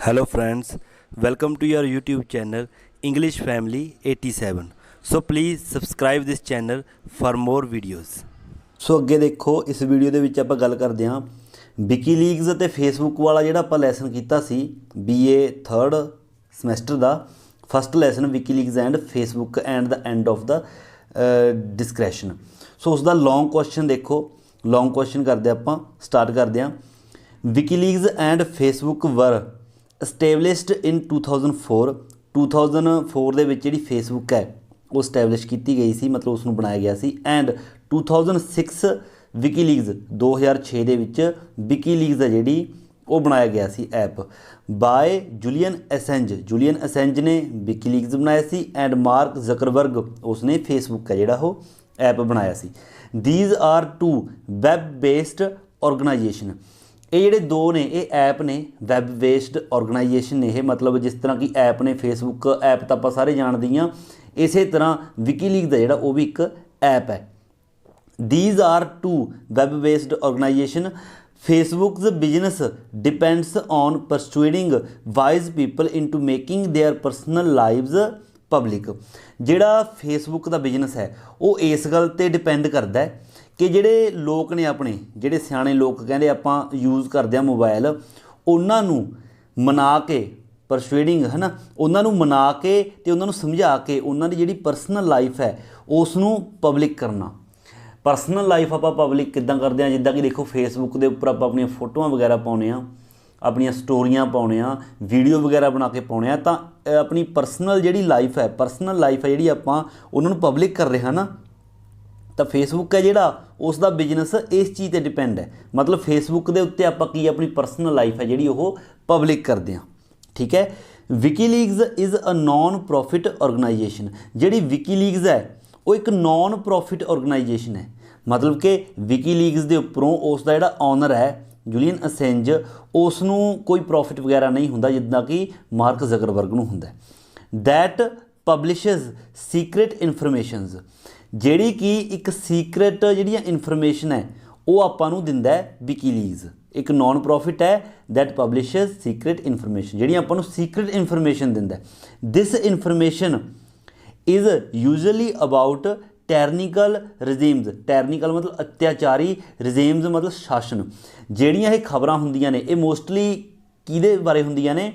Hello friends, welcome to your YouTube channel English Family 87. So please subscribe this channel for more videos. ਸੋ ਅੱਗੇ ਦੇਖੋ ਇਸ video ਦੇ ਵਿੱਚ ਆਪਾਂ ਗੱਲ ਕਰਦੇ ਹਾਂ ਵਿਕੀਲੀਕਸ ਅਤੇ ਫੇਸਬੁੱਕ ਵਾਲਾ ਜਿਹੜਾ ਆਪਾਂ ਲੈਸਨ ਕੀਤਾ ਸੀ BA 3rd ਸਮੈਸਟਰ ਦਾ first lesson WikiLeaks and Facebook and the end of the description. So ਉਸ ਦਾ ਲੌਂਗ ਕੁਐਸਚਨ ਦੇਖੋ, ਲੌਂਗ ਕੁਐਸਚਨ ਕਰਦੇ ਆਪਾਂ ਸਟਾਰਟ ਕਰਦੇ ਹਾਂ। ਵਿਕੀਲੀਕਸ ਐਂਡ ਫੇਸਬੁੱਕ ਵਰ established in 2004 ਦੇ ਵਿੱਚ ਜਿਹੜੀ ਫੇਸਬੁੱਕ ਹੈ ਉਹ ਸਟੈਬਲਿਸ਼ ਕੀਤੀ ਗਈ ਸੀ, ਮਤਲਬ ਉਸ ਨੂੰ ਬਣਾਇਆ ਗਿਆ ਸੀ। ਐਂਡ 2006 ਵਿਕੀਲੀਕਸ 2006 ਦੇ ਵਿੱਚ ਵਿਕੀਲੀਕਸ ਹੈ ਜਿਹੜੀ ਉਹ ਬਣਾਇਆ ਗਿਆ ਸੀ ਐਪ ਬਾਏ ਜੂਲੀਅਨ ਅਸੈਂਜ ਨੇ ਵਿਕੀਲੀਕਸ ਬਣਾਇਆ ਸੀ ਐਂਡ ਮਾਰਕ ਜ਼ਕਰਬਰਗ ਉਸਨੇ ਫੇਸਬੁੱਕ ਹੈ ਜਿਹੜਾ ਉਹ ਐਪ ਬਣਾਇਆ ਸੀ। These are two web based organisation. ਇਹ ਜਿਹੜੇ ਦੋ ਨੇ ਇਹ ਐਪ ਨੇ ਵੈਬ ਬੇਸਡ ਆਰਗੇਨਾਈਜੇਸ਼ਨ ਨੇ। ਇਹ ਮਤਲਬ ਜਿਸ ਤਰ੍ਹਾਂ ਕਿ ਐਪ ਨੇ ਫੇਸਬੁੱਕ ਐਪ ਤਾਂ ਆਪਾਂ ਸਾਰੇ ਜਾਣਦੇ ਹਾਂ, ਇਸੇ ਤਰ੍ਹਾਂ ਵਿਕੀਲੀਕਸ ਦਾ ਜਿਹੜਾ ਉਹ ਵੀ ਇੱਕ ਐਪ ਹੈ। These are two web based organisation. Facebook's business depends on persuading wise people into making their personal lives public। ਜਿਹੜਾ ਫੇਸਬੁੱਕ ਦਾ ਬਿਜ਼ਨਸ ਹੈ ਉਹ ਇਸ ਗੱਲ 'ਤੇ ਡਿਪੈਂਡ ਕਰਦਾ ਹੈ ਕਿ ਜਿਹੜੇ ਲੋਕ ਨੇ ਆਪਣੇ ਜਿਹੜੇ ਸਿਆਣੇ ਲੋਕ ਕਹਿੰਦੇ ਆਪਾਂ ਯੂਜ਼ ਕਰਦੇ ਹਾਂ ਮੋਬਾਈਲ, ਉਹਨਾਂ ਨੂੰ ਮਨਾ ਕੇ ਪਰਸੂਏਡਿੰਗ ਹੈ ਨਾ, ਉਹਨਾਂ ਨੂੰ ਮਨਾ ਕੇ ਅਤੇ ਉਹਨਾਂ ਨੂੰ ਸਮਝਾ ਕੇ ਉਹਨਾਂ ਦੀ ਜਿਹੜੀ ਪਰਸਨਲ ਲਾਈਫ ਹੈ ਉਸ ਨੂੰ ਪਬਲਿਕ ਕਰਨਾ। ਪਰਸਨਲ ਲਾਈਫ ਆਪਾਂ ਪਬਲਿਕ ਕਿੱਦਾਂ ਕਰਦੇ ਹਾਂ, ਜਿੱਦਾਂ ਕਿ ਦੇਖੋ ਫੇਸਬੁੱਕ ਦੇ ਉੱਪਰ ਆਪਾਂ ਆਪਣੀਆਂ ਫੋਟੋਆਂ ਵਗੈਰਾ ਪਾਉਂਦੇ ਹਾਂ, ਆਪਣੀਆਂ ਸਟੋਰੀਆਂ ਪਾਉਂਦੇ ਹਾਂ, ਵੀਡੀਓ ਵਗੈਰਾ ਬਣਾ ਕੇ ਪਾਉਂਦੇ ਹਾਂ, ਤਾਂ ਆਪਣੀ ਪਰਸਨਲ ਜਿਹੜੀ ਲਾਈਫ ਹੈ ਜਿਹੜੀ ਆਪਾਂ ਉਹਨਾਂ ਨੂੰ ਪਬਲਿਕ ਕਰ ਰਹੇ ਹਾਂ ਨਾ, ਤਾਂ ਫੇਸਬੁੱਕ ਹੈ ਜਿਹੜਾ ਉਸ ਦਾ ਬਿਜ਼ਨਸ ਇਸ ਚੀਜ਼ 'ਤੇ ਡਿਪੈਂਡ ਹੈ। ਮਤਲਬ ਫੇਸਬੁੱਕ ਦੇ ਉੱਤੇ ਆਪਾਂ ਕੀ ਆਪਣੀ ਪਰਸਨਲ ਲਾਈਫ ਹੈ ਜਿਹੜੀ ਉਹ ਪਬਲਿਕ ਕਰਦੇ ਹਾਂ, ਠੀਕ ਹੈ। WikiLeaks is a non profit organisation. ਜਿਹੜੀ ਵਿਕੀਲੀਕਸ ਹੈ ਉਹ ਇੱਕ ਨੋਨ ਪ੍ਰੋਫਿਟ ਆਰਗੇਨਾਈਜੇਸ਼ਨ ਹੈ। ਮਤਲਬ ਕਿ ਵਿਕੀਲੀਕਸ ਦੇ ਉੱਪਰੋਂ ਉਸ ਦਾ ਜਿਹੜਾ ਓਨਰ ਹੈ ਜੂਲੀਅਨ ਅਸੈਂਜ, ਉਸ ਨੂੰ ਕੋਈ ਪ੍ਰੋਫਿਟ ਵਗੈਰਾ ਨਹੀਂ ਹੁੰਦਾ ਜਿੱਦਾਂ ਕਿ ਮਾਰਕ ਜ਼ਕਰਬਰਗ ਨੂੰ ਹੁੰਦਾ। That publishes secret informations. ਜਿਹੜੀ ਕਿ ਇੱਕ ਸੀਕ੍ਰੇਟ ਜਿਹੜੀਆਂ ਇਨਫੋਰਮੇਸ਼ਨ ਹੈ ਉਹ ਆਪਾਂ ਨੂੰ ਦਿੰਦਾ ਹੈ ਵਿਕੀਲੀਕਸ। ਇੱਕ ਨੋਨ ਪ੍ਰੋਫਿਟ ਹੈ ਦੈਟ ਪਬਲਿਸ਼ਜ਼ ਸੀਕ੍ਰੇਟ ਇਨਫੋਰਮੇਸ਼ਨ, ਜਿਹੜੀ ਆਪਾਂ ਨੂੰ ਸੀਕ੍ਰੇਟ ਇਨਫੋਰਮੇਸ਼ਨ ਦਿੰਦਾ। ਦਿਸ ਇਨਫੋਰਮੇਸ਼ਨ ਇਜ਼ ਯੂਜਲੀ ਅਬਾਊਟ ਟੈਰਨੀਕਲ ਰਜੀਮਸ। ਟੈਰਨੀਕਲ ਮਤਲਬ ਅਤਿਆਚਾਰੀ, ਰਜੀਮਸ ਮਤਲਬ ਸ਼ਾਸਨ। ਜਿਹੜੀਆਂ ਇਹ ਖਬਰਾਂ ਹੁੰਦੀਆਂ ਨੇ ਇਹ ਮੋਸਟਲੀ ਕਿਹਦੇ ਬਾਰੇ ਹੁੰਦੀਆਂ ਨੇ?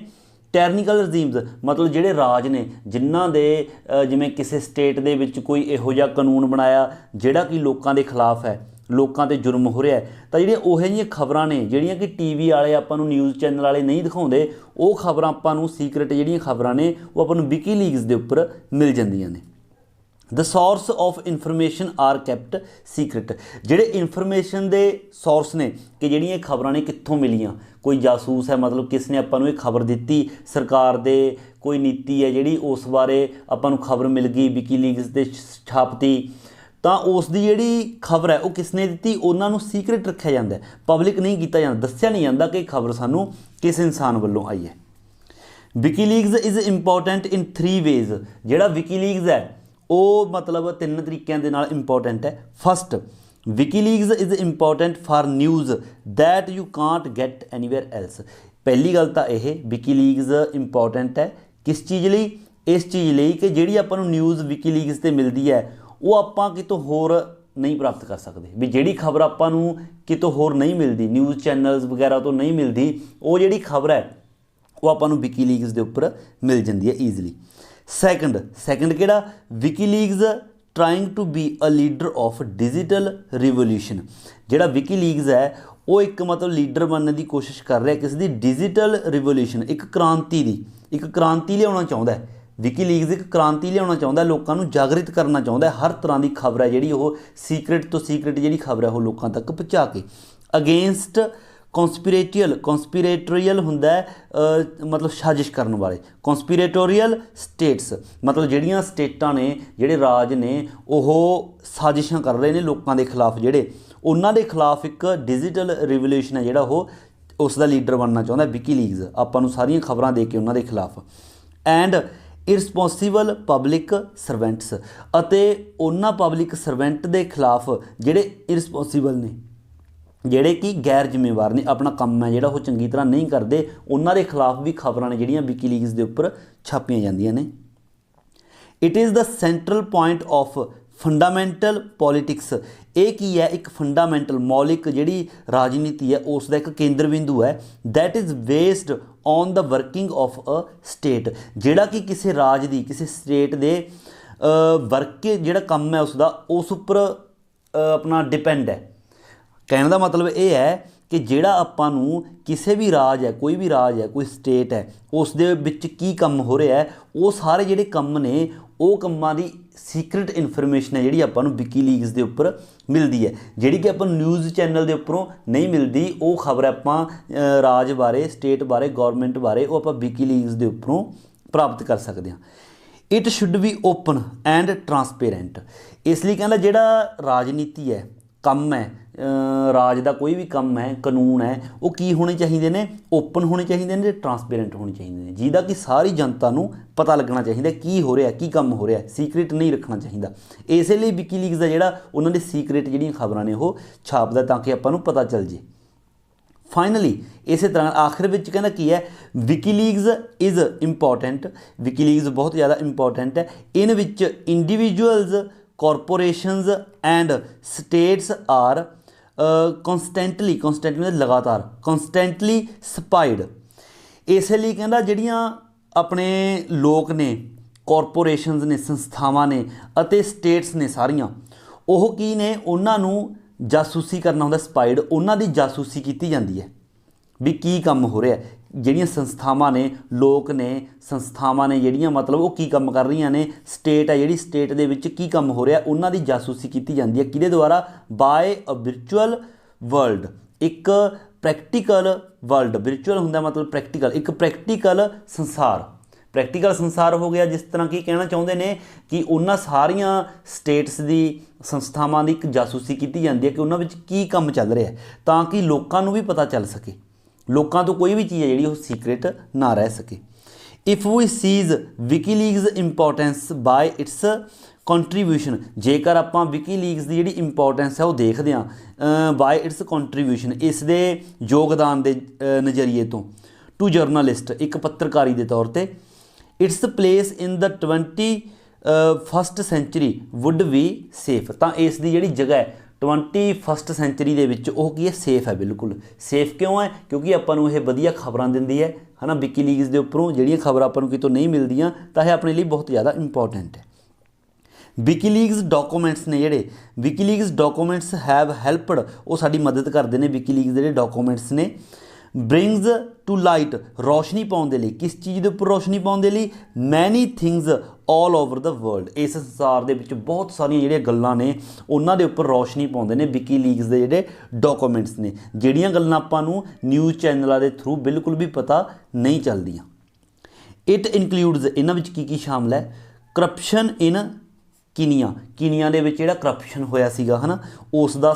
ਟੈਰਨੀਕਲ ਰਜੀਮਸ ਮਤਲਬ ਜਿਹੜੇ ਰਾਜ ਨੇ ਜਿਨ੍ਹਾਂ ਦੇ ਜਿਵੇਂ ਕਿਸੇ ਸਟੇਟ ਦੇ ਵਿੱਚ ਕੋਈ ਇਹੋ ਜਿਹਾ ਕਾਨੂੰਨ ਬਣਾਇਆ ਜਿਹੜਾ ਕਿ ਲੋਕਾਂ ਦੇ ਖਿਲਾਫ ਹੈ, ਲੋਕਾਂ 'ਤੇ ਜੁਰਮ ਹੋ ਰਿਹਾ ਹੈ, ਤਾਂ ਜਿਹੜੀਆਂ ਉਹੋ ਜਿਹੀਆਂ ਖਬਰਾਂ ਨੇ ਜਿਹੜੀਆਂ ਕਿ TV ਵਾਲੇ ਆਪਾਂ ਨੂੰ ਨਿਊਜ਼ ਚੈਨਲ ਵਾਲੇ ਨਹੀਂ ਦਿਖਾਉਂਦੇ, ਉਹ ਖਬਰਾਂ ਆਪਾਂ ਨੂੰ ਸੀਕ੍ਰੇਟ ਜਿਹੜੀਆਂ ਖਬਰਾਂ ਨੇ ਉਹ ਆਪਾਂ ਨੂੰ ਵਿਕੀਲੀਕਸ ਦੇ ਉੱਪਰ ਮਿਲ ਜਾਂਦੀਆਂ ਨੇ। The source of information are kept secret. ਜਿਹੜੇ ਇਨਫੋਰਮੇਸ਼ਨ ਦੇ ਸੋਰਸ ਨੇ ਕਿ ਜਿਹੜੀਆਂ ਇਹ ਖਬਰਾਂ ਨੇ ਕਿੱਥੋਂ ਮਿਲੀਆਂ, ਕੋਈ ਜਾਸੂਸ ਹੈ ਮਤਲਬ ਕਿਸ ਨੇ ਆਪਾਂ ਨੂੰ ਇਹ ਖਬਰ ਦਿੱਤੀ, ਸਰਕਾਰ ਦੇ ਕੋਈ ਨੀਤੀ ਹੈ ਜਿਹੜੀ ਉਸ ਬਾਰੇ ਆਪਾਂ ਨੂੰ ਖਬਰ ਮਿਲ ਗਈ, ਵਿਕੀਲੀਕਸ 'ਤੇ ਛਾਪਤੀ, ਤਾਂ ਉਸ ਦੀ ਜਿਹੜੀ ਖਬਰ ਹੈ ਉਹ ਕਿਸ ਨੇ ਦਿੱਤੀ, ਉਹਨਾਂ ਨੂੰ ਸੀਕ੍ਰੇਟ ਰੱਖਿਆ ਜਾਂਦਾ, ਪਬਲਿਕ ਨਹੀਂ ਕੀਤਾ ਜਾਂਦਾ, ਦੱਸਿਆ ਨਹੀਂ ਜਾਂਦਾ ਕਿ ਖਬਰ ਸਾਨੂੰ ਕਿਸ ਇਨਸਾਨ ਵੱਲੋਂ ਆਈ ਹੈ। WikiLeaks is important in 3 ways. ਜਿਹੜਾ ਵਿਕੀਲੀਕਸ ਹੈ ਉਹ ਮਤਲਬ 3 ਤਰੀਕਿਆਂ ਦੇ ਨਾਲ ਇੰਪੋਰਟੈਂਟ ਹੈ। First, WikiLeaks is important for news that you can't get anywhere else. ਪਹਿਲੀ ਗੱਲ ਤਾਂ ਇਹ ਵਿਕੀਲੀਕਸ ਇੰਪੋਰਟੈਂਟ ਹੈ ਕਿਸ ਚੀਜ਼ ਲਈ? ਇਸ ਚੀਜ਼ ਲਈ ਕਿ ਜਿਹੜੀ ਆਪਾਂ ਨੂੰ ਨਿਊਜ਼ ਵਿਕੀਲੀਕਸ 'ਤੇ ਮਿਲਦੀ ਹੈ ਉਹ ਆਪਾਂ ਕਿਤੋਂ ਹੋਰ ਨਹੀਂ ਪ੍ਰਾਪਤ ਕਰ ਸਕਦੇ। ਵੀ ਜਿਹੜੀ ਖਬਰ ਆਪਾਂ ਨੂੰ ਕਿਤੋਂ ਹੋਰ ਨਹੀਂ ਮਿਲਦੀ, ਨਿਊਜ਼ ਚੈਨਲਸ ਵਗੈਰਾ ਤੋਂ ਨਹੀਂ ਮਿਲਦੀ, ਉਹ ਜਿਹੜੀ ਖਬਰ ਹੈ ਉਹ ਆਪਾਂ ਨੂੰ ਵਿਕੀਲੀਕਸ ਦੇ ਉੱਪਰ ਮਿਲ ਜਾਂਦੀ ਹੈ ਈਜ਼ਲੀ। ਸੈਕੰਡ ਕਿਹੜਾ? WikiLeaks trying to be a leader of digital revolution. ਜਿਹੜਾ ਵਿਕੀਲੀਕਸ ਹੈ ਉਹ ਇੱਕ ਮਤਲਬ ਲੀਡਰ ਬਣਨ ਦੀ ਕੋਸ਼ਿਸ਼ ਕਰ ਰਿਹਾ ਕਿਸ ਦੀ? ਡਿਜੀਟਲ ਰਿਵੋਲਿਊਸ਼ਨ, ਇੱਕ ਕ੍ਰਾਂਤੀ ਦੀ, ਇੱਕ ਕ੍ਰਾਂਤੀ ਲਿਆਉਣਾ ਚਾਹੁੰਦਾ ਹੈ। ਵਿਕੀਲੀਕਸ ਇੱਕ ਕ੍ਰਾਂਤੀ ਲਿਆਉਣਾ ਚਾਹੁੰਦਾ, ਲੋਕਾਂ ਨੂੰ ਜਾਗਰਿਤ ਕਰਨਾ ਚਾਹੁੰਦਾ। ਹਰ ਤਰ੍ਹਾਂ ਦੀ ਖਬਰ ਹੈ ਜਿਹੜੀ ਉਹ ਸੀਕ੍ਰੇਟ ਤੋਂ ਸੀਕ੍ਰੇਟ ਜਿਹੜੀ ਖਬਰ ਹੈ ਉਹ ਲੋਕਾਂ ਤੱਕ ਪਹੁੰਚਾ ਕੇ। ਅਗੇਂਸਟ ਕੌਂਸਪੀਰੇਟੋਰੀਅਲ ਹੁੰਦਾ ਮਤਲਬ ਸਾਜ਼ਿਸ਼ ਕਰਨ ਵਾਲੇ। ਕੌਂਸਪੀਰੇਟੋਰੀਅਲ ਸਟੇਟਸ ਮਤਲਬ ਜਿਹੜੀਆਂ ਸਟੇਟਾਂ ਨੇ, ਜਿਹੜੇ ਰਾਜ ਨੇ, ਉਹ ਸਾਜ਼ਿਸ਼ਾਂ ਕਰ ਰਹੇ ਨੇ ਲੋਕਾਂ ਦੇ ਖਿਲਾਫ, ਜਿਹੜੇ ਉਹਨਾਂ ਦੇ ਖਿਲਾਫ ਇੱਕ ਡਿਜੀਟਲ ਰਿਵੋਲਿਊਸ਼ਨ ਹੈ ਜਿਹੜਾ ਉਹ ਉਸ ਦਾ ਲੀਡਰ ਬਣਨਾ ਚਾਹੁੰਦਾ ਵਿਕੀਲੀਕਸ, ਆਪਾਂ ਨੂੰ ਸਾਰੀਆਂ ਖਬਰਾਂ ਦੇ ਕੇ ਉਹਨਾਂ ਦੇ ਖਿਲਾਫ। ਐਂਡ ਇਰਸਪੋਂਸੀਬਲ ਪਬਲਿਕ ਸਰਵੈਂਟਸ, ਅਤੇ ਉਹਨਾਂ ਪਬਲਿਕ ਸਰਵੈਂਟ ਦੇ ਖਿਲਾਫ ਜਿਹੜੇ ਇਰਸਪੋਂਸੀਬਲ ਨੇ, ਜਿਹੜੇ ਕਿ ਗੈਰ ਜ਼ਿੰਮੇਵਾਰ ਨੇ, ਆਪਣਾ ਕੰਮ ਹੈ ਜਿਹੜਾ ਉਹ ਚੰਗੀ ਤਰ੍ਹਾਂ ਨਹੀਂ ਕਰਦੇ, ਉਹਨਾਂ ਦੇ ਖਿਲਾਫ ਵੀ ਖਬਰਾਂ ਨੇ ਜਿਹੜੀਆਂ ਵਿਕੀਲੀਕਸ ਦੇ ਉੱਪਰ ਛਾਪੀਆਂ ਜਾਂਦੀਆਂ ਨੇ। It is the central point of fundamental politics. ਇਹ ਕੀ ਹੈ, ਇੱਕ ਫੰਡਾਮੈਂਟਲ ਮੌਲਿਕ ਜਿਹੜੀ ਰਾਜਨੀਤੀ ਹੈ ਉਸ ਦਾ ਇੱਕ ਕੇਂਦਰ ਬਿੰਦੂ ਹੈ। That is based on the working of a state, ਜਿਹੜਾ ਕਿ ਕਿਸੇ ਰਾਜ ਦੀ, ਕਿਸੇ ਸਟੇਟ ਦੇ ਵਰਕ ਜਿਹੜਾ ਕੰਮ ਹੈ ਉਸਦਾ ਉਸ ਉੱਪਰ ਆਪਣਾ ਡਿਪੈਂਡ ਹੈ। ਕਹਿਣ ਦਾ ਮਤਲਬ ਇਹ ਹੈ ਕਿ ਜਿਹੜਾ ਆਪਾਂ ਨੂੰ ਕਿਸੇ ਵੀ ਰਾਜ ਹੈ, ਕੋਈ ਵੀ ਰਾਜ ਹੈ, ਕੋਈ ਸਟੇਟ ਹੈ, ਉਸ ਦੇ ਵਿੱਚ ਕੀ ਕੰਮ ਹੋ ਰਿਹਾ ਹੈ, ਉਹ ਸਾਰੇ ਜਿਹੜੇ ਕੰਮ ਨੇ ਉਹ ਕੰਮਾਂ ਦੀ ਸੀਕ੍ਰੇਟ ਇਨਫੋਰਮੇਸ਼ਨ ਹੈ ਜਿਹੜੀ ਆਪਾਂ ਨੂੰ ਵਿਕੀਲੀਕਸ ਦੇ ਉੱਪਰ ਮਿਲਦੀ ਹੈ, ਜਿਹੜੀ ਕਿ ਆਪਾਂ ਨਿਊਜ਼ ਚੈਨਲ ਦੇ ਉੱਪਰੋਂ ਨਹੀਂ ਮਿਲਦੀ। ਉਹ ਖਬਰ ਆਪਾਂ ਰਾਜ ਬਾਰੇ, ਸਟੇਟ ਬਾਰੇ, ਗੌਰਮੈਂਟ ਬਾਰੇ ਉਹ ਆਪਾਂ ਵਿਕੀਲੀਕਸ ਦੇ ਉੱਪਰੋਂ ਪ੍ਰਾਪਤ ਕਰ ਸਕਦੇ ਹਾਂ। It should be open and transparent. ਇਸ ਲਈ ਕਹਿੰਦਾ ਜਿਹੜਾ ਰਾਜਨੀਤੀ ਹੈ, ਕੰਮ ਹੈ, ਰਾਜ ਦਾ ਕੋਈ ਵੀ ਕੰਮ ਹੈ, ਕਾਨੂੰਨ ਹੈ, ਉਹ ਕੀ ਹੋਣੇ ਚਾਹੀਦੇ ਨੇ, ਓਪਨ ਹੋਣੇ ਚਾਹੀਦੇ ਨੇ, ਟਰਾਂਸਪੇਰੈਂਟ ਹੋਣੇ ਚਾਹੀਦੇ ਨੇ, ਜਿਹਦਾ ਕਿ ਸਾਰੀ ਜਨਤਾ ਨੂੰ ਪਤਾ ਲੱਗਣਾ ਚਾਹੀਦਾ ਕੀ ਹੋ ਰਿਹਾ, ਕੀ ਕੰਮ ਹੋ ਰਿਹਾ, ਸੀਕ੍ਰੇਟ ਨਹੀਂ ਰੱਖਣਾ ਚਾਹੀਦਾ। ਇਸੇ ਲਈ ਵਿਕੀਲੀਕਸ ਦਾ ਜਿਹੜਾ ਉਹਨਾਂ ਦੇ ਸੀਕ੍ਰੇਟ ਜਿਹੜੀਆਂ ਖਬਰਾਂ ਨੇ ਉਹ ਛਾਪਦਾ ਤਾਂ ਕਿ ਆਪਾਂ ਨੂੰ ਪਤਾ ਚੱਲ ਜੇ। ਫਾਈਨਲੀ ਇਸੇ ਤਰ੍ਹਾਂ ਆਖਿਰ ਵਿੱਚ ਕਹਿੰਦਾ ਕੀ ਹੈ, ਵਿਕੀਲੀਕਸ ਇਜ਼ ਇੰਪੋਰਟੈਂਟ। ਵਿਕੀਲੀਕਸ ਬਹੁਤ ਜ਼ਿਆਦਾ ਇੰਪੋਰਟੈਂਟ ਹੈ। ਇਨ ਵਿੱਚ individuals, corporations and states are constantly ਲਗਾਤਾਰ constantly spied। ਇਸੇ ਲਈ ਕਹਿੰਦਾ ਜਿਹੜੀਆਂ ਆਪਣੇ ਲੋਕ ਨੇ, ਕਾਰਪੋਰੇਸ਼ਨਸ ਨੇ, ਸੰਸਥਾਵਾਂ ਨੇ ਅਤੇ ਸਟੇਟਸ ਨੇ ਸਾਰੀਆਂ, ਉਹ ਕੀ ਨੇ, ਉਹਨਾਂ ਨੂੰ ਜਾਸੂਸੀ ਕਰਨਾ ਹੁੰਦਾ, ਸਪਾਈਡ, ਉਹਨਾਂ ਦੀ ਜਾਸੂਸੀ ਕੀਤੀ ਜਾਂਦੀ ਹੈ ਵੀ ਕੀ ਕੰਮ ਹੋ ਰਿਹਾ। ਜਿਹੜੀਆਂ ਸੰਸਥਾਵਾਂ ਨੇ, ਲੋਕ ਨੇ, ਸੰਸਥਾਵਾਂ ਨੇ ਜਿਹੜੀਆਂ ਮਤਲਬ ਉਹ ਕੀ ਕੰਮ ਕਰ ਰਹੀਆਂ ਨੇ, ਸਟੇਟ ਹੈ ਜਿਹੜੀ, ਸਟੇਟ ਦੇ ਵਿੱਚ ਕੀ ਕੰਮ ਹੋ ਰਿਹਾ, ਉਹਨਾਂ ਦੀ ਜਾਸੂਸੀ ਕੀਤੀ ਜਾਂਦੀ ਹੈ। ਕਿਹਦੇ ਦੁਆਰਾ? ਬਾਏ ਅ ਵਿਰਚੁਅਲ ਵਰਲਡ, ਇੱਕ ਪ੍ਰੈਕਟੀਕਲ ਵਰਲਡ। ਵਿਰਚੁਅਲ ਹੁੰਦਾ ਮਤਲਬ ਪ੍ਰੈਕਟੀਕਲ, ਇੱਕ ਪ੍ਰੈਕਟੀਕਲ ਸੰਸਾਰ। ਪ੍ਰੈਕਟੀਕਲ ਸੰਸਾਰ ਹੋ ਗਿਆ, ਜਿਸ ਤਰ੍ਹਾਂ ਕੀ ਕਹਿਣਾ ਚਾਹੁੰਦੇ ਨੇ ਕਿ ਉਹਨਾਂ ਸਾਰੀਆਂ ਸਟੇਟਸ ਦੀ, ਸੰਸਥਾਵਾਂ ਦੀ ਇੱਕ ਜਾਸੂਸੀ ਕੀਤੀ ਜਾਂਦੀ ਹੈ ਕਿ ਉਹਨਾਂ ਵਿੱਚ ਕੀ ਕੰਮ ਚੱਲ ਰਿਹਾ, ਤਾਂ ਕਿ ਲੋਕਾਂ ਨੂੰ ਵੀ ਪਤਾ ਚੱਲ ਸਕੇ, ਲੋਕਾਂ ਤੋਂ ਕੋਈ ਵੀ ਚੀਜ਼ ਹੈ ਜਿਹੜੀ ਉਹ ਸੀਕ੍ਰੇਟ ਨਾ ਰਹਿ ਸਕੇ। If we sees WikiLeaks importance by its contribution, ਜੇਕਰ ਆਪਾਂ ਵਿਕੀਲੀਕਸ ਦੀ ਜਿਹੜੀ ਇੰਪੋਰਟੈਂਸ ਹੈ ਉਹ ਦੇਖਦੇ ਹਾਂ ਬਾਏ ਇਟਸ ਕੰਟਰੀਬਿਊਸ਼ਨ, ਇਸ ਦੇ ਯੋਗਦਾਨ ਦੇ ਨਜ਼ਰੀਏ ਤੋਂ, ਟੂ ਜਰਨਲਿਸਟ, ਇੱਕ ਪੱਤਰਕਾਰੀ ਦੇ ਤੌਰ 'ਤੇ, its place in the 21st century would be safe, ਤਾਂ ਇਸ ਦੀ ਜਿਹੜੀ ਜਗ੍ਹਾ ਹੈ 21st ਸੈਂਚੁਰੀ ਦੇ ਵਿੱਚ ਉਹ ਕੀ ਹੈ, ਸੇਫ ਹੈ। ਬਿਲਕੁਲ ਸੇਫ ਕਿਉਂ ਹੈ? ਕਿਉਂਕਿ ਆਪਾਂ ਨੂੰ ਇਹ ਵਧੀਆ ਖਬਰਾਂ ਦਿੰਦੀ ਹੈ ਨਾ, ਵਿਕੀਲੀਕਸ ਦੇ ਉੱਪਰੋਂ ਜਿਹੜੀਆਂ ਖਬਰਾਂ ਆਪਾਂ ਨੂੰ ਕਿਤੋਂ ਨਹੀਂ ਮਿਲਦੀਆਂ, ਤਾਂ ਇਹ ਆਪਣੇ ਲਈ ਬਹੁਤ ਜ਼ਿਆਦਾ ਇੰਪੋਰਟੈਂਟ ਹੈ। ਵਿਕੀਲੀਕਸ ਡਾਕੂਮੈਂਟਸ ਨੇ ਜਿਹੜੇ, ਵਿਕੀਲੀਕਸ ਡਾਕੂਮੈਂਟਸ ਹੈਵ ਹੈਲਪਡ, ਉਹ ਸਾਡੀ ਮਦਦ ਕਰਦੇ ਨੇ। ਵਿਕੀਲੀਕਸ ਦੇ ਜਿਹੜੇ ਡਾਕੂਮੈਂਟਸ ਨੇ, ਬ੍ਰਿੰਗਸ ਟੂ ਲਾਈਟ, ਰੌਸ਼ਨੀ ਪਾਉਣ ਦੇ ਲਈ, ਕਿਸ ਚੀਜ਼ ਦੇ ਉੱਪਰ ਰੌਸ਼ਨੀ ਪਾਉਣ ਦੇ ਲਈ? ਮੈਨੀ ਥਿੰਗਸ ਆਲ ਓਵਰ ਦਾ ਵਰਲਡ, ਇਸ ਸੰਸਾਰ ਦੇ ਵਿੱਚ ਬਹੁਤ ਸਾਰੀਆਂ ਜਿਹੜੀਆਂ ਗੱਲਾਂ ਨੇ ਉਹਨਾਂ ਦੇ ਉੱਪਰ ਰੌਸ਼ਨੀ ਪਾਉਂਦੇ ਨੇ ਵਿਕੀਲੀਕਸ ਦੇ ਜਿਹੜੇ ਡਾਕੂਮੈਂਟਸ ਨੇ, ਜਿਹੜੀਆਂ ਗੱਲਾਂ ਆਪਾਂ ਨੂੰ ਨਿਊਜ਼ ਚੈਨਲਾਂ ਦੇ ਥਰੂ ਬਿਲਕੁਲ ਵੀ ਪਤਾ ਨਹੀਂ ਚੱਲਦੀਆਂ। ਇਟ ਇਨਕਲੂਡਸ, ਇਹਨਾਂ ਵਿੱਚ ਕੀ ਕੀ ਸ਼ਾਮਲ ਹੈ? ਕਰਪਸ਼ਨ ਇਨ ਕੀਨੀਆ, ਕੀਨੀਆ ਦੇ ਵਿੱਚ ਜਿਹੜਾ ਕਰਪਸ਼ਨ ਹੋਇਆ ਸੀਗਾ ਹੈ ਨਾ, ਉਸ ਦਾ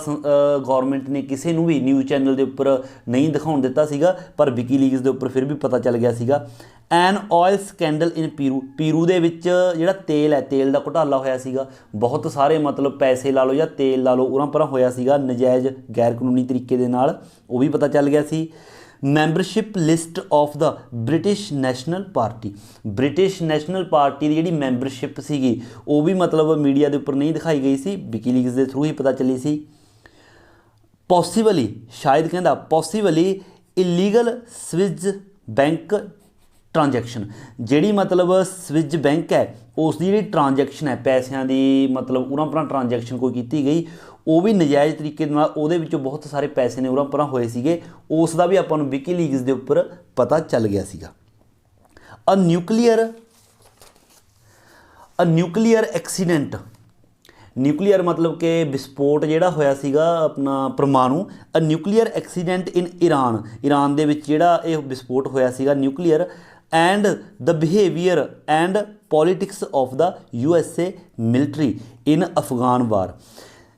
ਗੌਰਮੈਂਟ ਨੇ ਕਿਸੇ ਨੂੰ ਵੀ ਨਿਊਜ਼ ਚੈਨਲ ਦੇ ਉੱਪਰ ਨਹੀਂ ਦਿਖਾਉਣ ਦਿੱਤਾ ਸੀਗਾ, ਪਰ ਵਿਕੀਲੀਕਸ ਦੇ ਉੱਪਰ ਫਿਰ ਵੀ ਪਤਾ ਚੱਲ ਗਿਆ ਸੀਗਾ। ਐਨ ਆਇਲ ਸਕੈਂਡਲ ਇਨ ਪੀਰੂ, ਪੀਰੂ ਦੇ ਵਿੱਚ ਜਿਹੜਾ ਤੇਲ ਹੈ, ਤੇਲ ਦਾ ਘੁਟਾਲਾ ਹੋਇਆ ਸੀਗਾ, ਬਹੁਤ ਸਾਰੇ ਮਤਲਬ ਪੈਸੇ ਲਾ ਲਓ ਜਾਂ ਤੇਲ ਲਾ ਲਓ ਉਰਾਂ ਪਰਾਂ ਹੋਇਆ ਸੀਗਾ ਨਜਾਇਜ਼ ਗੈਰ ਕਾਨੂੰਨੀ ਤਰੀਕੇ ਦੇ ਨਾਲ, ਉਹ ਵੀ ਪਤਾ ਚੱਲ ਗਿਆ ਸੀ। Membership list of the British National Party, British National Party ਦੀ ਜਿਹੜੀ ਮੈਂਬਰਸ਼ਿਪ ਸੀਗੀ ਉਹ ਵੀ ਮਤਲਬ ਮੀਡੀਆ ਦੇ ਉੱਪਰ ਨਹੀਂ ਦਿਖਾਈ ਗਈ ਸੀ, ਵਿਕੀਲੀਕਸ ਦੇ ਥਰੂ ਹੀ ਪਤਾ ਚੱਲੀ ਸੀ। ਪੋਸੀਬਲੀ, ਸ਼ਾਇਦ ਕਹਿੰਦਾ ਪੋਸੀਬਲੀ ਇਲੀਗਲ ਸਵਿਸ ਬੈਂਕ ਟ੍ਰਾਂਜੈਕਸ਼ਨ, ਜਿਹੜੀ ਮਤਲਬ ਸਵਿਸ ਬੈਂਕ ਹੈ ਉਸ ਦੀ ਜਿਹੜੀ ਟ੍ਰਾਂਜੈਕਸ਼ਨ ਹੈ ਪੈਸਿਆਂ ਦੀ, ਮਤਲਬ ਉਰਾਂ ਪਰਾਂ ਟ੍ਰਾਂਜੈਕਸ਼ਨ ਕੋਈ ਕੀਤੀ ਗਈ, ਉਹ ਵੀ ਨਜਾਇਜ਼ ਤਰੀਕੇ ਨਾਲ, ਉਹਦੇ ਵਿੱਚੋਂ ਬਹੁਤ ਸਾਰੇ ਪੈਸੇ ਨੇ ਉਰਾਂ ਪਰਾਂ ਹੋਏ ਸੀਗੇ, ਉਸ ਦਾ ਵੀ ਆਪਾਂ ਨੂੰ ਵਿਕੀਲੀਕਸ ਦੇ ਉੱਪਰ ਪਤਾ ਚੱਲ ਗਿਆ ਸੀਗਾ। ਨਿਊਕਲੀਅਰ ਐਕਸੀਡੈਂਟ, ਨਿਊਕਲੀਅਰ ਮਤਲਬ ਕਿ ਵਿਸਫੋਟ ਜਿਹੜਾ ਹੋਇਆ ਸੀਗਾ ਆਪਣਾ ਪਰਮਾਣੂ। Nuclear accident in Iran, Iran ਦੇ ਵਿੱਚ ਜਿਹੜਾ ਇਹ ਵਿਸਫੋਟ ਹੋਇਆ ਸੀਗਾ nuclear. And the behaviour and politics of the USA military in Afghan war,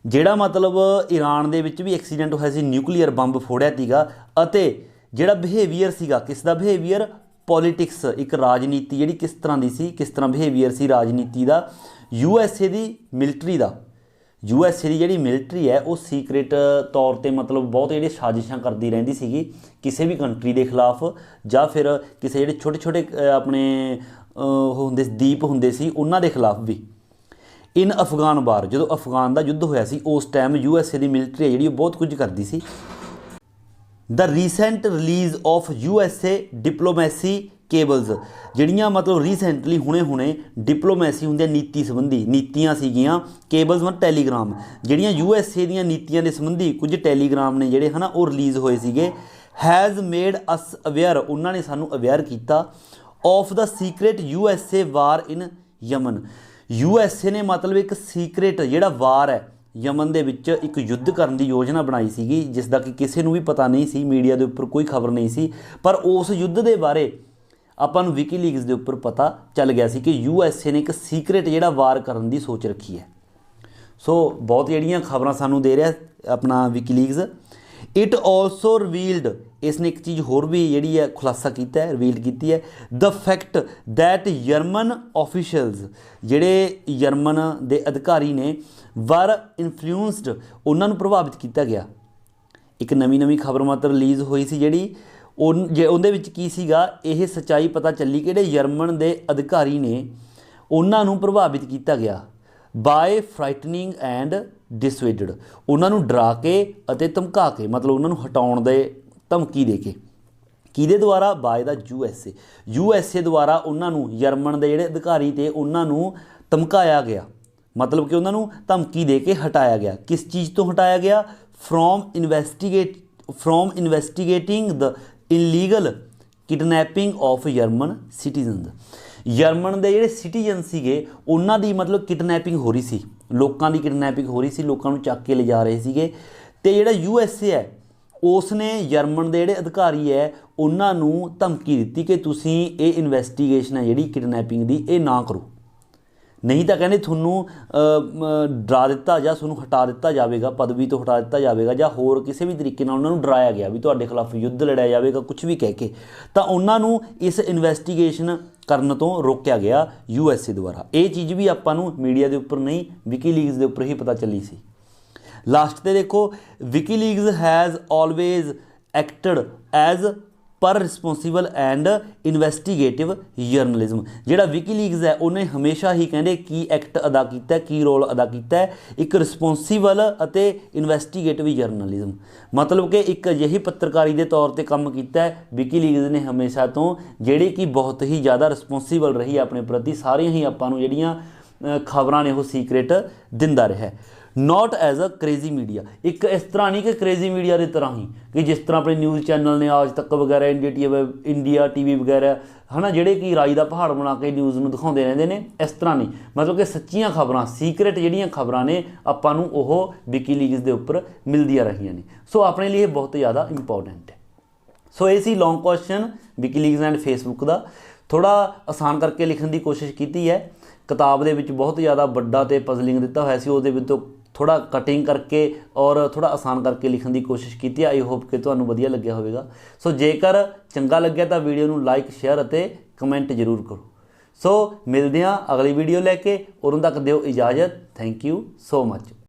ਜਿਹੜਾ ਮਤਲਬ ਈਰਾਨ ਦੇ ਵਿੱਚ ਵੀ ਐਕਸੀਡੈਂਟ ਹੋਇਆ ਸੀ, ਨਿਊਕਲੀਅਰ ਬੰਬ ਫੋੜਿਆ ਸੀਗਾ, ਅਤੇ ਜਿਹੜਾ ਬਿਹੇਵੀਅਰ ਸੀਗਾ, ਕਿਸ ਦਾ ਬਿਹੇਵੀਅਰ? ਪੋਲੀਟਿਕਸ, ਇੱਕ ਰਾਜਨੀਤੀ ਜਿਹੜੀ ਕਿਸ ਤਰ੍ਹਾਂ ਦੀ ਸੀ, ਕਿਸ ਤਰ੍ਹਾਂ ਬਿਹੇਵੀਅਰ ਸੀ ਰਾਜਨੀਤੀ ਦਾ, USA ਦੀ ਮਿਲਟਰੀ ਦਾ, USA ਦੀ ਜਿਹੜੀ ਮਿਲਟਰੀ ਹੈ ਉਹ ਸੀਕ੍ਰੇਟ ਤੌਰ ਤੇ ਮਤਲਬ ਬਹੁਤ ਜਿਹੜੇ ਸਾਜ਼ਿਸ਼ਾਂ ਕਰਦੀ ਰਹਿੰਦੀ ਸੀਗੀ ਕਿਸੇ ਵੀ ਕੰਟਰੀ ਦੇ ਖਿਲਾਫ ਜਾਂ ਫਿਰ ਕਿਸੇ ਜਿਹੜੇ ਛੋਟੇ ਛੋਟੇ ਆਪਣੇ ਉਹ ਹੁੰਦੇ ਦੀਪ ਹੁੰਦੇ ਸੀ ਉਹਨਾਂ ਦੇ ਖਿਲਾਫ ਵੀ। ਇਨ ਅਫਗਾਨ ਵਾਰ, ਜਦੋਂ ਅਫਗਾਨ ਦਾ ਯੁੱਧ ਹੋਇਆ ਸੀ ਉਸ ਟਾਈਮ USA ਦੀ ਮਿਲਟਰੀ ਹੈ ਜਿਹੜੀ ਉਹ ਬਹੁਤ ਕੁਝ ਕਰਦੀ ਸੀ। The recent release of USA diplomacy cables, ਜਿਹੜੀਆਂ ਮਤਲਬ ਰੀਸੈਂਟਲੀ ਹੁਣੇ ਡਿਪਲੋਮੈਸੀ ਹੁੰਦੀਆਂ ਨੀਤੀ ਸੰਬੰਧੀ ਨੀਤੀਆਂ ਸੀਗੀਆਂ, ਕੇਬਲਸ ਮਤਲਬ ਟੈਲੀਗ੍ਰਾਮ, ਜਿਹੜੀਆਂ USA ਦੀਆਂ ਨੀਤੀਆਂ ਦੇ ਸੰਬੰਧੀ ਕੁਝ ਟੈਲੀਗ੍ਰਾਮ ਨੇ ਜਿਹੜੇ ਹੈ ਨਾ ਉਹ ਰਿਲੀਜ਼ ਹੋਏ ਸੀਗੇ। ਹੈਜ਼ ਮੇਡ ਅਸ ਅਵੇਅਰ, ਉਹਨਾਂ ਨੇ ਸਾਨੂੰ ਅਵੇਅਰ ਕੀਤਾ of the secret USA war in Yemen. USA ਨੇ ਮਤਲਬ ਇੱਕ ਸੀਕ੍ਰੇਟ ਜਿਹੜਾ ਵਾਰ ਹੈ ਯਮਨ ਦੇ ਵਿੱਚ ਇੱਕ ਯੁੱਧ ਕਰਨ ਦੀ ਯੋਜਨਾ ਬਣਾਈ ਸੀਗੀ ਜਿਸ ਦਾ ਕਿ ਕਿਸੇ ਨੂੰ ਵੀ ਪਤਾ ਨਹੀਂ ਸੀ, ਮੀਡੀਆ ਦੇ ਉੱਪਰ ਕੋਈ ਖਬਰ ਨਹੀਂ ਸੀ, ਪਰ ਉਸ ਯੁੱਧ ਦੇ ਬਾਰੇ ਆਪਾਂ ਨੂੰ ਵਿਕੀਲੀਕਸ ਦੇ ਉੱਪਰ ਪਤਾ ਚੱਲ ਗਿਆ ਸੀ ਕਿ USA ਨੇ ਇੱਕ ਸੀਕ੍ਰੇਟ ਜਿਹੜਾ ਵਾਰ ਕਰਨ ਦੀ ਸੋਚ ਰੱਖੀ ਹੈ। ਸੋ ਬਹੁਤ ਜਿਹੜੀਆਂ ਖਬਰਾਂ ਸਾਨੂੰ ਦੇ ਰਿਹਾ ਆਪਣਾ ਵਿਕੀਲੀਕਸ। ਇਟ ਆਲਸੋ ਰਿਵੀਲਡ, ਇਸ ਨੇ ਇੱਕ ਚੀਜ਼ ਹੋਰ ਵੀ ਜਿਹੜੀ ਹੈ ਖੁਲਾਸਾ ਕੀਤਾ ਹੈ, ਰਿਵੀਲ ਕੀਤੀ ਹੈ, ਦ ਫੈਕਟ ਦੈਟ ਜਰਮਨ ਆਫੀਸ਼ੀਅਲਸ, ਜਿਹੜੇ ਜਰਮਨ ਦੇ ਅਧਿਕਾਰੀ ਨੇ, ਵਰ ਇਨਫਲੂਐਂਸਡ, ਉਹਨਾਂ ਨੂੰ ਪ੍ਰਭਾਵਿਤ ਕੀਤਾ ਗਿਆ। ਇੱਕ ਨਵੀਂ ਖਬਰ ਮਤਲਬ ਰਿਲੀਜ਼ ਹੋਈ ਸੀ ਜਿਹੜੀ ਉਹਦੇ ਵਿੱਚ ਕੀ ਸੀਗਾ, ਇਹ ਸੱਚਾਈ ਪਤਾ ਚੱਲੀ ਕਿ ਜਿਹੜੇ ਜਰਮਨ ਦੇ ਅਧਿਕਾਰੀ ਨੇ ਉਹਨਾਂ ਨੂੰ ਪ੍ਰਭਾਵਿਤ ਕੀਤਾ ਗਿਆ ਬਾਏ ਫਰਾਈਟਨਿੰਗ ਐਂਡ ਡਿਸਵੈਡਡ, ਉਹਨਾਂ ਨੂੰ ਡਰਾ ਕੇ ਅਤੇ ਧਮਕਾ ਕੇ, ਮਤਲਬ ਉਹਨਾਂ ਨੂੰ ਹਟਾਉਣ ਦੇ ਧਮਕੀ ਦੇ ਕੇ। ਕਿਹਦੇ ਦੁਆਰਾ? ਬਾਏ ਦਾ USA ਦੁਆਰਾ ਉਹਨਾਂ ਨੂੰ, ਜਰਮਨ ਦੇ ਜਿਹੜੇ ਅਧਿਕਾਰੀ ਤੇ ਉਹਨਾਂ ਨੂੰ ਧਮਕਾਇਆ ਗਿਆ, ਮਤਲਬ ਕਿ ਉਹਨਾਂ ਨੂੰ ਧਮਕੀ ਦੇ ਕੇ ਹਟਾਇਆ ਗਿਆ। ਕਿਸ ਚੀਜ਼ ਤੋਂ ਹਟਾਇਆ ਗਿਆ? From investigating the illegal kidnapping of German citizens. German ਦੇ ਜਿਹੜੇ ਸਿਟੀਜ਼ਨ ਸੀਗੇ ਉਹਨਾਂ ਦੀ ਮਤਲਬ ਕਿਡਨੈਪਿੰਗ ਹੋ ਰਹੀ ਸੀ, ਲੋਕਾਂ ਦੀ ਕਿਡਨੈਪਿੰਗ ਹੋ ਰਹੀ ਸੀ, ਲੋਕਾਂ ਨੂੰ ਚੱਕ ਕੇ ਲਿਜਾ ਰਹੇ ਸੀਗੇ। ਅਤੇ ਜਿਹੜਾ USA ਹੈ ਉਸ ਨੇ ਜਰਮਨ ਦੇ ਜਿਹੜੇ ਅਧਿਕਾਰੀ ਹੈ ਉਹਨਾਂ ਨੂੰ ਧਮਕੀ ਦਿੱਤੀ ਕਿ ਤੁਸੀਂ ਇਹ ਇਨਵੈਸਟੀਗੇਸ਼ਨ ਹੈ ਜਿਹੜੀ ਕਿਡਨੈਪਿੰਗ ਦੀ ਇਹ ਨਾ ਕਰੋ, ਨਹੀਂ ਤਾਂ ਕਹਿੰਦੇ ਤੁਹਾਨੂੰ ਡਰਾ ਦਿੱਤਾ ਜਾਂ ਤੁਹਾਨੂੰ ਹਟਾ ਦਿੱਤਾ ਜਾਵੇਗਾ, ਪਦਵੀ ਤੋਂ ਹਟਾ ਦਿੱਤਾ ਜਾਵੇਗਾ, ਜਾਂ ਹੋਰ ਕਿਸੇ ਵੀ ਤਰੀਕੇ ਨਾਲ ਉਹਨਾਂ ਨੂੰ ਡਰਾਇਆ ਗਿਆ ਵੀ ਤੁਹਾਡੇ ਖਿਲਾਫ ਯੁੱਧ ਲੜਿਆ ਜਾਵੇਗਾ, ਕੁਝ ਵੀ ਕਹਿ ਕੇ। ਤਾਂ ਉਹਨਾਂ ਨੂੰ ਇਸ ਇਨਵੈਸਟੀਗੇਸ਼ਨ ਕਰਨ ਤੋਂ ਰੋਕਿਆ ਗਿਆ USA ਦੁਆਰਾ। ਇਹ ਚੀਜ਼ ਵੀ ਆਪਾਂ ਨੂੰ ਮੀਡੀਆ ਦੇ ਉੱਪਰ ਨਹੀਂ, ਵਿਕੀਲੀਕਸ ਦੇ ਉੱਪਰ ਹੀ ਪਤਾ ਚੱਲੀ ਸੀ। ਲਾਸਟ ਤੇ ਦੇਖੋ, WikiLeaks has always acted as per responsible and investigative journalism. ਜਿਹੜਾ ਵਿਕੀਲੀਕਸ ਹੈ ਉਹਨੇ ਹਮੇਸ਼ਾ ਹੀ ਕਹਿੰਦੇ ਕੀ ਐਕਟ ਅਦਾ ਕੀਤਾ, ਕੀ ਰੋਲ ਅਦਾ ਕੀਤਾ ਹੈ, ਇੱਕ ਰਿਸਪੋਂਸੀਬਲ ਅਤੇ ਇਨਵੈਸਟੀਗੇਟਿਵ ਜਰਨਲਿਜ਼ਮ, ਮਤਲਬ ਕਿ ਇੱਕ ਅਜਿਹੀ ਪੱਤਰਕਾਰੀ ਦੇ ਤੌਰ ਤੇ ਕੰਮ ਕੀਤਾ ਹੈ ਵਿਕੀਲੀਕਸ ਨੇ ਹਮੇਸ਼ਾ ਤੋਂ, ਜਿਹੜੀ ਕਿ ਬਹੁਤ ਹੀ ਜ਼ਿਆਦਾ ਰਿਸਪੋਂਸੀਬਲ ਰਹੀ ਆਪਣੇ ਪ੍ਰਤੀ, ਸਾਰੀਆਂ ਹੀ ਆਪਾਂ ਨੂੰ ਜਿਹੜੀਆਂ ਖਬਰਾਂ ਨੇ ਉਹ ਸੀਕ੍ਰੇਟ ਦਿੰਦਾ ਰਿਹਾ। Not as a crazy media, ਇੱਕ ਇਸ ਤਰ੍ਹਾਂ ਨਹੀਂ ਕਿ ਕ੍ਰੇਜ਼ੀ ਮੀਡੀਆ ਦੀ ਤਰ੍ਹਾਂ ਹੀ, ਕਿ ਜਿਸ ਤਰ੍ਹਾਂ ਆਪਣੇ ਨਿਊਜ਼ ਚੈਨਲ ਨੇ ਆਜ ਤੱਕ ਵਗੈਰਾ, ਇੰਡੀਆ TV ਵਗੈਰਾ ਹੈ ਨਾ, ਜਿਹੜੇ ਕਿ ਰਾਈ ਦਾ ਪਹਾੜ ਬਣਾ ਕੇ ਨਿਊਜ਼ ਨੂੰ ਦਿਖਾਉਂਦੇ ਰਹਿੰਦੇ ਨੇ, ਇਸ ਤਰ੍ਹਾਂ ਨਹੀਂ, ਮਤਲਬ ਕਿ ਸੱਚੀਆਂ ਖਬਰਾਂ, ਸੀਕ੍ਰੇਟ ਜਿਹੜੀਆਂ ਖਬਰਾਂ ਨੇ ਆਪਾਂ ਨੂੰ ਉਹ ਵਿਕੀਲੀਕਸ ਦੇ ਉੱਪਰ ਮਿਲਦੀਆਂ ਰਹੀਆਂ ਨੇ। ਸੋ ਆਪਣੇ ਲਈ ਇਹ ਬਹੁਤ ਜ਼ਿਆਦਾ ਇੰਪੋਰਟੈਂਟ ਹੈ। ਸੋ ਇਹ ਸੀ ਲੌਂਗ ਕੁਐਸਚਨ ਵਿਕੀਲੀਕਸ ਐਂਡ ਫੇਸਬੁੱਕ ਦਾ। ਥੋੜ੍ਹਾ ਆਸਾਨ ਕਰਕੇ ਲਿਖਣ ਦੀ ਕੋਸ਼ਿਸ਼ ਕੀਤੀ ਹੈ, ਕਿਤਾਬ ਦੇ ਵਿੱਚ ਬਹੁਤ ਜ਼ਿਆਦਾ ਵੱਡਾ ਅਤੇ ਪਜ਼ਲਿੰਗ ਦਿੱਤਾ ਹੋਇਆ ਸੀ, ਉਹਦੇ ਵਿੱਚੋਂ ਥੋੜ੍ਹਾ ਕਟਿੰਗ ਕਰਕੇ ਔਰ ਥੋੜ੍ਹਾ ਆਸਾਨ ਕਰਕੇ ਲਿਖਣ ਦੀ ਕੋਸ਼ਿਸ਼ ਕੀਤੀ। ਆਈ ਹੋਪ ਕਿ ਤੁਹਾਨੂੰ ਵਧੀਆ ਲੱਗਿਆ ਹੋਵੇਗਾ। ਸੋ ਜੇਕਰ ਚੰਗਾ ਲੱਗਿਆ ਤਾਂ ਵੀਡੀਓ ਨੂੰ ਲਾਈਕ, ਸ਼ੇਅਰ ਅਤੇ ਕਮੈਂਟ ਜ਼ਰੂਰ ਕਰੋ। ਸੋ ਮਿਲਦੇ ਹਾਂ ਅਗਲੀ ਵੀਡੀਓ ਲੈ ਕੇ, ਉਦੋਂ ਤੱਕ ਦਿਓ ਇਜਾਜ਼ਤ। Thank you so much.